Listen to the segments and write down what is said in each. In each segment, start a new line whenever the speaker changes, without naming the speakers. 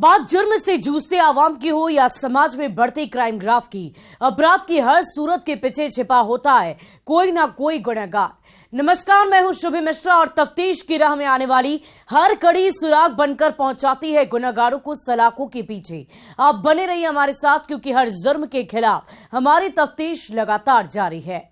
बात जुर्म से जूझते आवाम की हो या समाज में बढ़ते क्राइम ग्राफ की, अपराध की हर सूरत के पीछे छिपा होता है कोई ना कोई गुनहगार। नमस्कार, मैं हूं शुभी मिश्रा और तफ्तीश की राह में आने वाली हर कड़ी सुराग बनकर पहुंचाती है गुनहगारों को सलाखों के पीछे। आप बने रहिए हमारे साथ, क्योंकि हर जुर्म के खिलाफ हमारी तफ्तीश लगातार जारी है।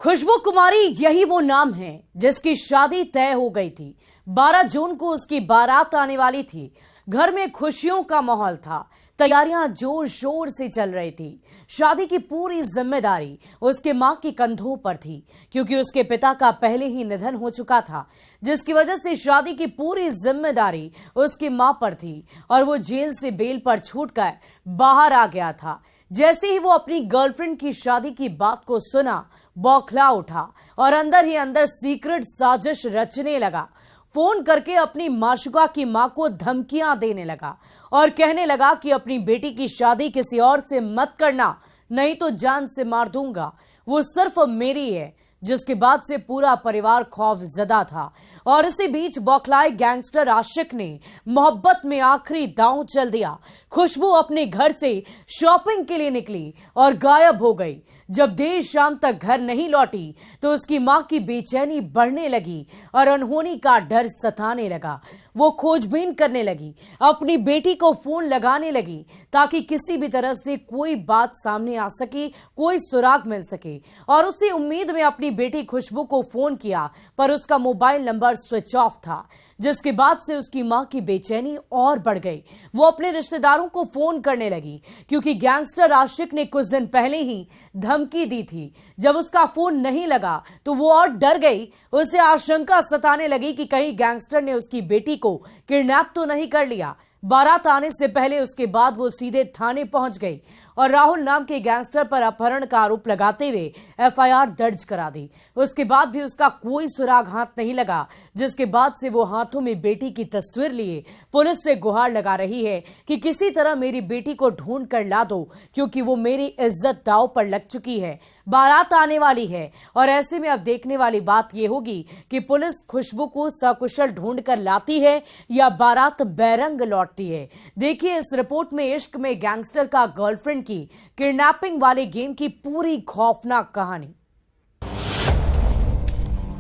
खुशबू कुमारी यही वो नाम है जिसकी शादी तय हो गई थी। 12 जून को उसकी बारात आने वाली थी। घर में खुशियों का माहौल था, तैयारियां जोर शोर से चल रही थी। शादी की पूरी जिम्मेदारी उसके मां के कंधों पर थी, क्योंकि उसके पिता का पहले ही निधन हो चुका था, जिसकी वजह से शादी की पूरी जिम्मेदारी उसकी मां पर थी और वो जेल से बेल पर छूटकर बाहर आ गया था। जैसे ही वो अपनी गर्लफ्रेंड की शादी की बात को सुना, बौखला उठा और अंदर ही अंदर सीक्रेट साजिश रचने लगा। फोन करके अपनी माशुका की मां को धमकियां देने लगा और कहने लगा कि अपनी बेटी की शादी किसी और से मत करना, नहीं तो जान से मार दूंगा, वो सिर्फ मेरी है। जिसके बाद से पूरा परिवार खौफजदा था और इसी बीच बौखलाए गैंगस्टर आशिक ने मोहब्बत में आखिरी दांव चल दिया। खुशबू अपने घर से शॉपिंग के लिए निकली और गायब हो गई। जब देर शाम तक घर नहीं लौटी तो उसकी मां की बेचैनी बढ़ने लगी और अनहोनी का डर सताने लगा। वो खोजबीन करने लगी, अपनी बेटी को फोन लगाने लगी ताकि किसी भी तरह से कोई बात सामने आ सके, कोई सुराग मिल सके। और उसी उम्मीद में अपनी बेटी खुशबू को फोन किया, पर उसका मोबाइल नंबर स्विच ऑफ था, जिसके बाद से उसकी मां की बेचैनी और बढ़ गई। वो अपने रिश्तेदारों को फोन करने लगी, क्योंकि गैंगस्टर आशिक ने कुछ दिन पहले ही धमकी दी थी। जब उसका फोन नहीं लगा तो वो और डर गई। उसे आशंका सताने लगी कि कहीं गैंगस्टर ने उसकी बेटी को किडनैप तो नहीं कर लिया। बारात आने से पहले उसके बाद वो सीधे थाने पहुंच गई और राहुल नाम के गैंगस्टर पर अपहरण का आरोप लगाते हुए एफआईआर दर्ज करा दी। उसके बाद भी उसका कोई सुराग हाथ नहीं लगा, जिसके बाद से वो हाथों में बेटी की तस्वीर लिए पुलिस से गुहार लगा रही है कि किसी तरह मेरी बेटी को ढूंढ कर ला दो, क्योंकि वो मेरी इज्जत दांव पर लग चुकी है। बारात आने वाली है और ऐसे में अब देखने वाली बात यह होगी कि पुलिस खुशबू को सकुशल ढूंढ कर लाती है या बारात बैरंग लौटती है। देखिए इस रिपोर्ट में इश्क में गैंगस्टर का गर्लफ्रेंड की किडनैपिंग वाले गेम की पूरी खौफनाक कहानी।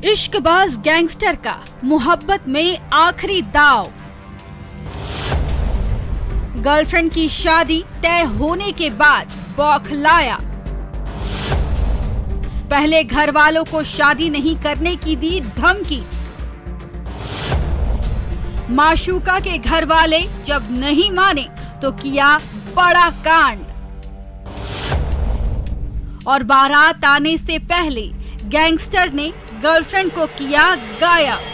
इश्कबाज गैंगस्टर का मोहब्बत में आखिरी दाव। गर्लफ्रेंड की शादी तय होने के बाद बौखलाया। पहले घर वालों को शादी नहीं करने की दी धमकी। माशूका के घर वाले जब नहीं माने तो किया बड़ा कांड। और बारात आने से पहले गैंगस्टर ने गर्लफ्रेंड को किया गायब।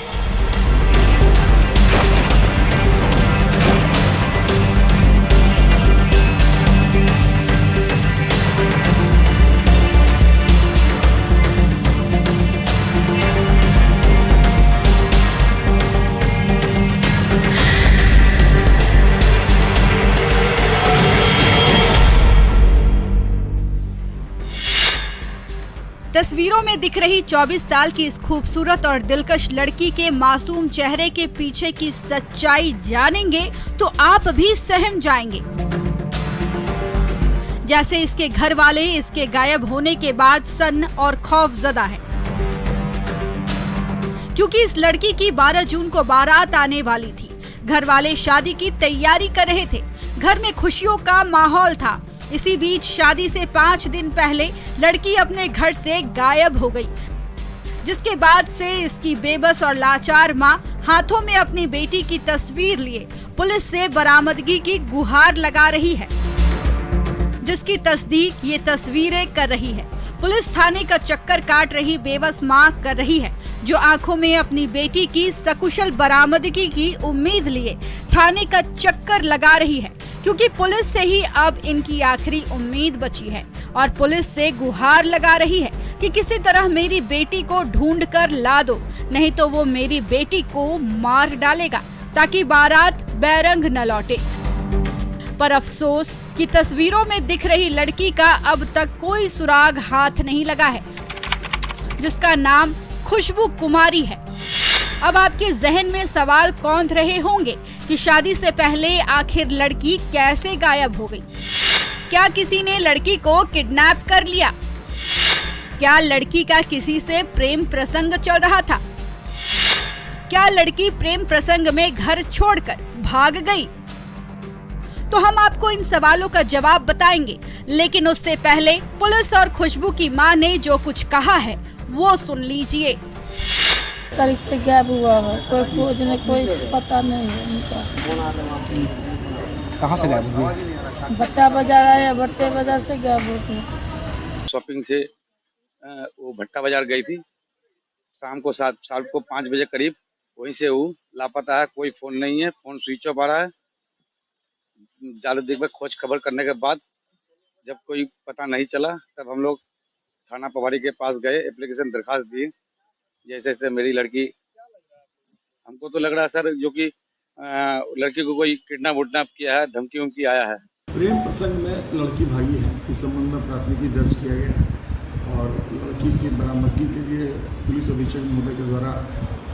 तस्वीरों में दिख रही 24 साल की इस खूबसूरत और दिलकश लड़की के मासूम चेहरे के पीछे की सच्चाई जानेंगे तो आप भी सहम जाएंगे। जैसे इसके घर वाले इसके गायब होने के बाद सन्न और खौफजदा हैं, क्योंकि इस लड़की की 12 जून को बारात आने वाली थी। घर वाले शादी की तैयारी कर रहे थे, घर में खुशियों का माहौल था। इसी बीच शादी से 5 दिन पहले लड़की अपने घर से गायब हो गई, जिसके बाद से इसकी बेबस और लाचार मां हाथों में अपनी बेटी की तस्वीर लिए पुलिस से बरामदगी की गुहार लगा रही है, जिसकी तस्दीक ये तस्वीरें कर रही है। पुलिस थाने का चक्कर काट रही बेबस मां कर रही है, जो आंखों में अपनी बेटी की सकुशल बरामदगी की उम्मीद लिए थाने का चक्कर लगा रही है, क्योंकि पुलिस से ही अब इनकी आखिरी उम्मीद बची है। और पुलिस से गुहार लगा रही है कि किसी तरह मेरी बेटी को ढूंढ कर ला दो, नहीं तो वो मेरी बेटी को मार डालेगा ताकि बारात बैरंग न लौटे। पर अफसोस कि तस्वीरों में दिख रही लड़की का अब तक कोई सुराग हाथ नहीं लगा है, जिसका नाम खुशबू कुमारी है। अब आपके जहन में सवाल कौंध रहे होंगे कि शादी से पहले आखिर लड़की कैसे गायब हो गई? क्या किसी ने लड़की को किडनैप कर लिया? क्या लड़की का किसी से प्रेम प्रसंग चल रहा था? क्या लड़की प्रेम प्रसंग में घर छोड़कर भाग गई? तो हम आपको इन सवालों का जवाब बताएंगे, लेकिन उससे पहले पुलिस और खुशबू की मां ने जो कुछ कहा है वो सुन लीजिए।
तारीख से गायब हुआ है, कोई खोज नहीं, कोई पता नहीं है उनका।
कहाँ से गायब हुई?
भट्टा बाजार आया, भट्टे बाजार से गायब हो गई।
शॉपिंग से वो भट्टा बाजार गई थी। शाम को 5 बजे करीब वहीं से वो लापता है। कोई फोन नहीं है, फोन स्विच ऑफ आ रहा है। ज्यादा देर में खोज खबर करने के बाद जब कोई पता नहीं चला, तब हम लोग थाना पवारी के पास गए, एप्लीकेशन दरखास्त दी। जैसे जैसे मेरी लड़की, हमको तो लग रहा है सर जो कि लड़की को कोई किडनैप उडनैप किया है, धमकी उमकी आया है।
प्रेम प्रसंग में लड़की भागी है, इस संबंध में प्राथमिकी दर्ज किया गया है और लड़की की बरामदगी के लिए पुलिस अधीक्षक महोदय के द्वारा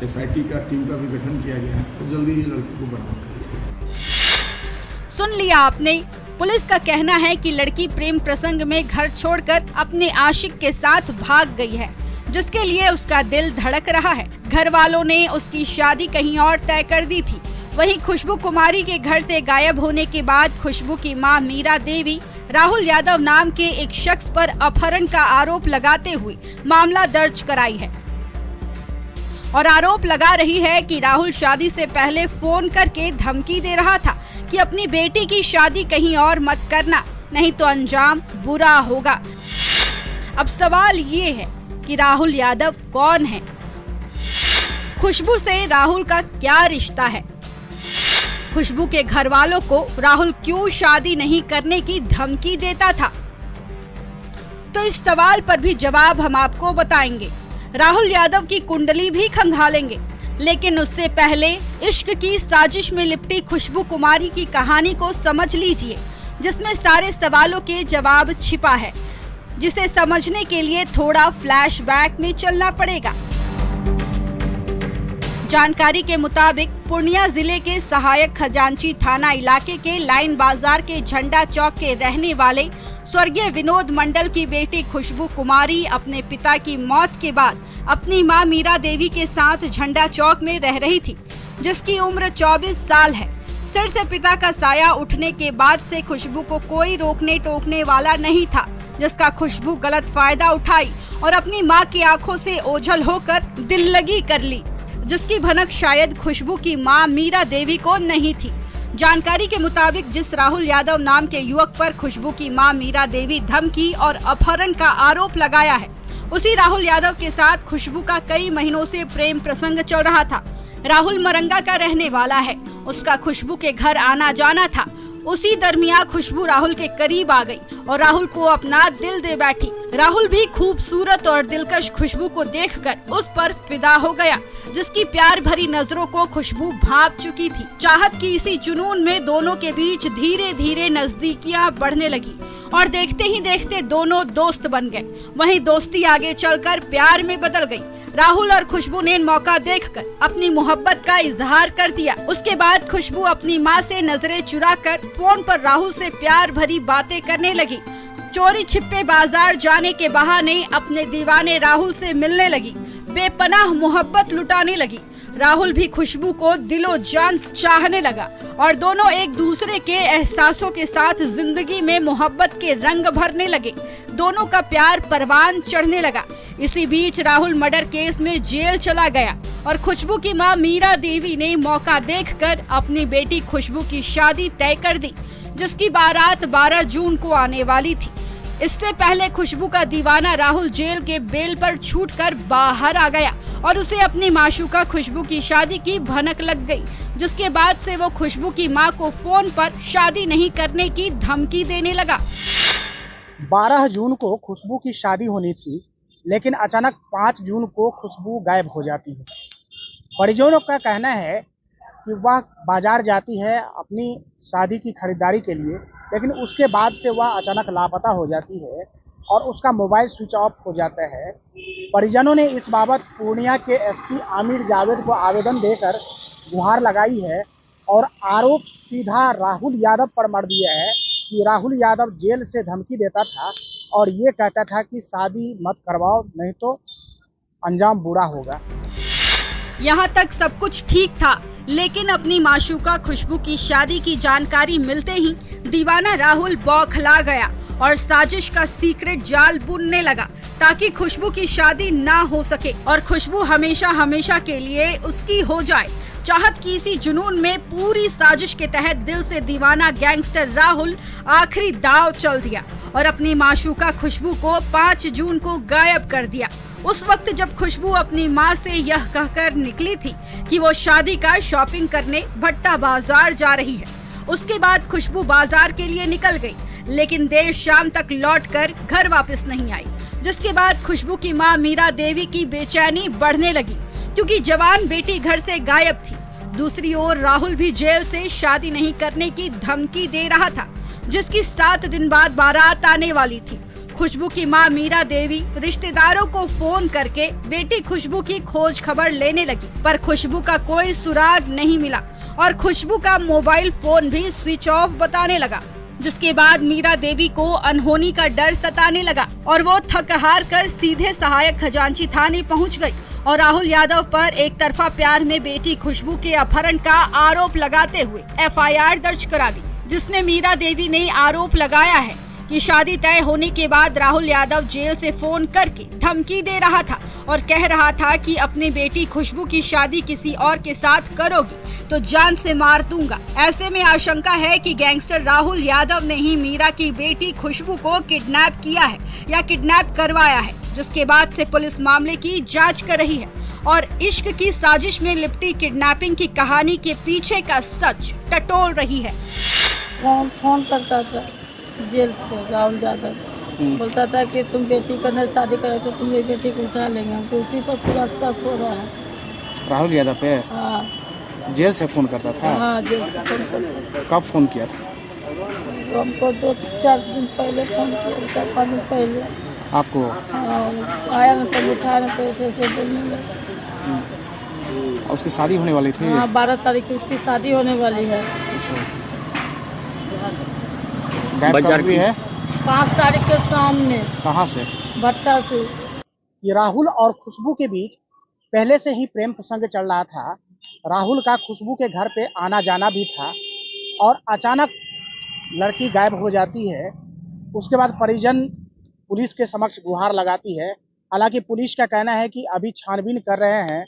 SIT का टीम का भी गठन किया गया है। तो जल्दी ही लड़की को बरामद कर लिया जाएगा।
सुन लिया आपने। पुलिस का कहना है कि लड़की प्रेम प्रसंग में घर छोड़कर अपने आशिक के साथ भाग गई है, जिसके लिए उसका दिल धड़क रहा है। घर वालों ने उसकी शादी कहीं और तय कर दी थी। वहीं खुशबू कुमारी के घर से गायब होने के बाद खुशबू की मां मीरा देवी राहुल यादव नाम के एक शख्स पर अपहरण का आरोप लगाते हुए मामला दर्ज कराई है और आरोप लगा रही है कि राहुल शादी से पहले फोन करके धमकी दे रहा था कि अपनी बेटी की शादी कहीं और मत करना, नहीं तो अंजाम बुरा होगा। अब सवाल ये है कि राहुल यादव कौन है? खुशबू से राहुल का क्या रिश्ता है? खुशबू के घर वालों को राहुल क्यों शादी नहीं करने की धमकी देता था? तो इस सवाल पर भी जवाब हम आपको बताएंगे। राहुल यादव की कुंडली भी खंगालेंगे, लेकिन उससे पहले इश्क की साजिश में लिपटी खुशबू कुमारी की कहानी को समझ लीजिए, जिसमें सारे सवालों के जवाब छिपा है, जिसे समझने के लिए थोड़ा फ्लैशबैक में चलना पड़ेगा। जानकारी के मुताबिक पूर्णिया जिले के सहायक खजांची थाना इलाके के लाइन बाजार के झंडा चौक के रहने वाले स्वर्गीय विनोद मंडल की बेटी खुशबू कुमारी अपने पिता की मौत के बाद अपनी मां मीरा देवी के साथ झंडा चौक में रह रही थी, जिसकी उम्र 24 साल है। सिर से पिता का साया उठने के बाद से खुशबू को कोई रोकने टोकने वाला नहीं था, जिसका खुशबू गलत फायदा उठाई और अपनी मां की आंखों से ओझल होकर दिल लगी कर ली, जिसकी भनक शायद खुशबू की मां मीरा देवी को नहीं थी। जानकारी के मुताबिक जिस राहुल यादव नाम के युवक पर खुशबू की मां मीरा देवी धमकी और अपहरण का आरोप लगाया है, उसी राहुल यादव के साथ खुशबू का कई महीनों से प्रेम प्रसंग चल रहा था। राहुल मरंगा का रहने वाला है, उसका खुशबू के घर आना जाना था। उसी दरमियान खुशबू राहुल के करीब आ गई और राहुल को अपना दिल दे बैठी। राहुल भी खूबसूरत और दिलकश खुशबू को देखकर उस पर फिदा हो गया, जिसकी प्यार भरी नजरों को खुशबू भांप चुकी थी। चाहत की इसी जुनून में दोनों के बीच धीरे धीरे नजदीकियां बढ़ने लगी और देखते ही देखते दोनों दोस्त बन गए। वहीं दोस्ती आगे चलकर प्यार में बदल गई। राहुल और खुशबू ने मौका देखकर अपनी मोहब्बत का इजहार कर दिया। उसके बाद खुशबू अपनी मां से नजरें चुराकर फोन पर राहुल से प्यार भरी बातें करने लगी। चोरी छिपे बाजार जाने के बहाने अपने दीवाने राहुल से मिलने लगी, बेपनाह मोहब्बत लुटाने लगी। राहुल भी खुशबू को दिलो जान चाहने लगा और दोनों एक दूसरे के एहसासों के साथ जिंदगी में मोहब्बत के रंग भरने लगे। दोनों का प्यार परवान चढ़ने लगा। इसी बीच राहुल मर्डर केस में जेल चला गया और खुशबू की मां मीरा देवी ने मौका देखकर अपनी बेटी खुशबू की शादी तय कर दी, जिसकी बारात 12 जून को आने वाली थी। इससे पहले खुशबू का दीवाना राहुल जेल के बेल पर छूटकर बाहर आ गया और उसे अपनी माशूका खुशबू की शादी की भनक लग गई, जिसके बाद से वो खुशबू की मां को फोन पर शादी नहीं करने की धमकी देने लगा।
12 जून को खुशबू की शादी होनी थी, लेकिन अचानक 5 जून को खुशबू गायब हो जाती है। परिजनों का कहना है कि वह बाजार जाती है अपनी शादी की खरीदारी के लिए, लेकिन उसके बाद से वह अचानक लापता हो जाती है और उसका मोबाइल स्विच ऑफ हो जाता है। परिजनों ने इस बाबत पूर्णिया के एसपी आमिर जावेद को आवेदन देकर गुहार लगाई है और आरोप सीधा राहुल यादव पर मढ़ दिया है कि राहुल यादव जेल से धमकी देता था और ये कहता था कि शादी मत करवाओ नहीं तो अंजाम बुरा होगा।
यहाँ तक सब कुछ ठीक था, लेकिन अपनी माशूका खुशबू की शादी की जानकारी मिलते ही दीवाना राहुल बौखला गया और साजिश का सीक्रेट जाल बुनने लगा ताकि खुशबू की शादी ना हो सके और खुशबू हमेशा हमेशा के लिए उसकी हो जाए। चाहत की इसी जुनून में पूरी साजिश के तहत दिल से दीवाना गैंगस्टर राहुल आखिरी दांव चल दिया और अपनी माशूका खुशबू को 5 जून को गायब कर दिया। उस वक्त जब खुशबू अपनी मां से यह कहकर निकली थी कि वो शादी का शॉपिंग करने भट्टा बाजार जा रही है, उसके बाद खुशबू बाजार के लिए निकल गई, लेकिन देर शाम तक लौटकर घर वापस नहीं आई, जिसके बाद खुशबू की मां मीरा देवी की बेचैनी बढ़ने लगी क्योंकि जवान बेटी घर से गायब थी। दूसरी ओर राहुल भी जेल से शादी नहीं करने की धमकी दे रहा था, जिसकी 7 दिन बाद बारात आने वाली थी। खुशबू की मां मीरा देवी रिश्तेदारों को फोन करके बेटी खुशबू की खोज खबर लेने लगी, पर खुशबू का कोई सुराग नहीं मिला और खुशबू का मोबाइल फोन भी स्विच ऑफ बताने लगा, जिसके बाद मीरा देवी को अनहोनी का डर सताने लगा और वो थक हार कर सीधे सहायक खजांची थाने पहुंच गई और राहुल यादव पर एक तरफा प्यार में बेटी खुशबू के अपहरण का आरोप लगाते हुए FIR दर्ज करा दी, जिसमें मीरा देवी ने आरोप लगाया है कि शादी तय होने के बाद राहुल यादव जेल से फोन करके धमकी दे रहा था और कह रहा था कि अपनी बेटी खुशबू की शादी किसी और के साथ करोगी तो जान से मार दूंगा। ऐसे में आशंका है कि गैंगस्टर राहुल यादव ने ही मीरा की बेटी खुशबू को किडनैप किया है या किडनैप करवाया है, जिसके बाद से पुलिस मामले की जांच कर रही है और इश्क की साजिश में लिपटी किडनैपिंग की कहानी के पीछे का सच टटोल रही है।
फोन करता था जेल से राहुल यादव, बोलता था कि तुम बेटी का नहीं शादी करे तो तुम ये बेटी को उठा लेंगे। हमको उसी पर पूरा शक हो रहा है।
राहुल यादव पे?
हाँ।
जेल से फोन करता था?
हाँ, जेल से फोन करता था।
कब फोन किया था?
तो हमको 2-4 दिन पहले फोन किया, 4-5 दिन पहले
आपको?
हाँ, आया ना तब उठाया ना तो ऐसे बोलने लगा।
उसकी शादी होने वाली थी?
हाँ, 12 तारीख की उसकी शादी होने वाली है।
बाजार भी है?
5 तारीख के सामने।
कहाँ से?
भट्टा से।
कि राहुल और खुशबू के बीच पहले से ही प्रेम प्रसंग चल रहा था। राहुल का खुशबू के घर पे आना जाना भी था और अचानक लड़की गायब हो जाती है। उसके बाद परिजन पुलिस के समक्ष गुहार लगाती है। हालांकि पुलिस का कहना है कि अभी छानबीन कर रहे हैं,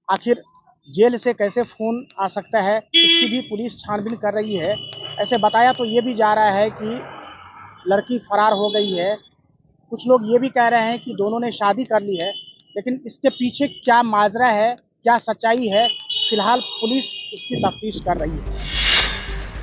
आखिर जेल से कैसे फ़ोन आ सकता है इसकी भी पुलिस छानबीन कर रही है। ऐसे बताया तो ये भी जा रहा है कि लड़की फरार हो गई है। कुछ लोग ये भी कह रहे हैं कि दोनों ने शादी कर ली है, लेकिन इसके पीछे क्या माजरा है, क्या सच्चाई है, फिलहाल पुलिस इसकी तफ्तीश कर रही है।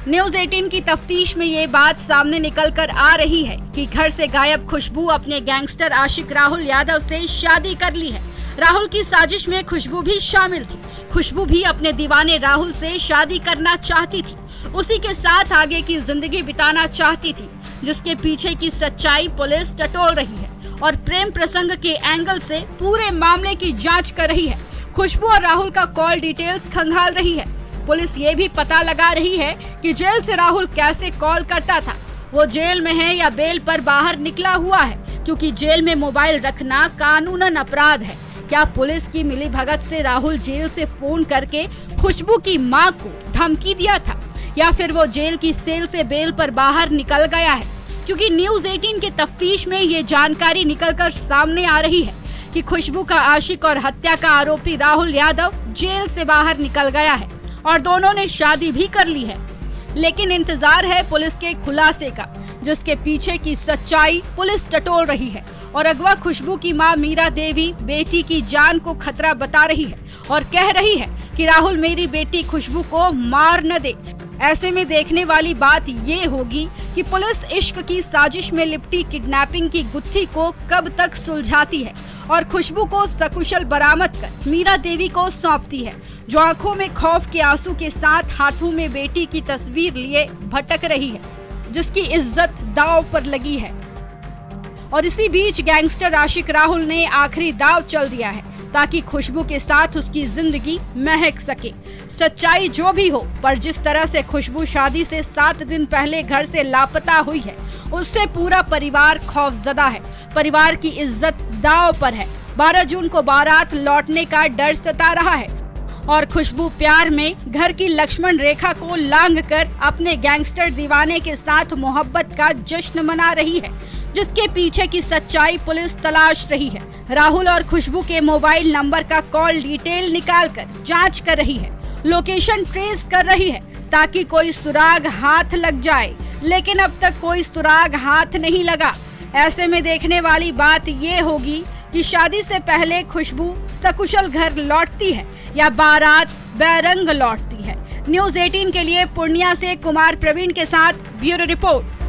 न्यूज़ 18 की तफ्तीश में ये बात सामने निकल कर आ रही है कि घर से गायब खुशबू अपने गैंगस्टर आशिक राहुल यादव से शादी कर ली है। राहुल की साजिश में खुशबू भी शामिल थी। खुशबू भी अपने दीवाने राहुल से शादी करना चाहती थी, उसी के साथ आगे की जिंदगी बिताना चाहती थी, जिसके पीछे की सच्चाई पुलिस टटोल रही है और प्रेम प्रसंग के एंगल से पूरे मामले की जांच कर रही है। खुशबू और राहुल का कॉल डिटेल्स खंगाल रही है। पुलिस ये भी पता लगा रही है कि जेल से राहुल कैसे कॉल करता था, वो जेल में है या बेल पर बाहर निकला हुआ है, क्योंकि जेल में मोबाइल रखना कानूनन अपराध है। क्या पुलिस की मिलीभगत से राहुल जेल से फोन करके खुशबू की मां को धमकी दिया था या फिर वो जेल की सेल से बेल पर बाहर निकल गया है? क्योंकि न्यूज़ 18 के तफ्तीश में ये जानकारी निकलकर सामने आ रही है कि खुशबू का आशिक और हत्या का आरोपी राहुल यादव जेल से बाहर निकल गया है और दोनों ने शादी भी कर ली है। लेकिन इंतजार है पुलिस के खुलासे का, जिसके पीछे की सच्चाई पुलिस टटोल रही है और अगवा खुशबू की मां मीरा देवी बेटी की जान को खतरा बता रही है और कह रही है कि राहुल मेरी बेटी खुशबू को मार न दे। ऐसे में देखने वाली बात ये होगी कि पुलिस इश्क की साजिश में लिपटी किडनैपिंग की गुत्थी को कब तक सुलझाती है और खुशबू को सकुशल बरामद कर मीरा देवी को सौंपती है, जो आंखों में खौफ के आंसू के साथ हाथों में बेटी की तस्वीर लिए भटक रही है, जिसकी इज्जत दांव पर लगी है। और इसी बीच गैंगस्टर आशिक राहुल ने आखिरी दांव चल दिया है ताकि खुशबू के साथ उसकी जिंदगी महक सके। सच्चाई जो भी हो, पर जिस तरह से खुशबू शादी से 7 दिन पहले घर से लापता हुई है, उससे पूरा परिवार खौफजदा है। परिवार की इज्जत दांव पर है। 12 जून को बारात लौटने का डर सता रहा है और खुशबू प्यार में घर की लक्ष्मण रेखा को लांघकर अपने गैंगस्टर दीवाने के साथ मोहब्बत का जश्न मना रही है, जिसके पीछे की सच्चाई पुलिस तलाश रही है। राहुल और खुशबू के मोबाइल नंबर का कॉल डिटेल निकालकर जांच कर रही है, लोकेशन ट्रेस कर रही है ताकि कोई सुराग हाथ लग जाए, लेकिन अब तक कोई सुराग हाथ नहीं लगा। ऐसे में देखने वाली बात ये होगी कि शादी से पहले खुशबू सकुशल घर लौटती है या बारात बैरंग लौटती है। न्यूज़ 18 के लिए पूर्णिया से कुमार प्रवीण के साथ ब्यूरो रिपोर्ट।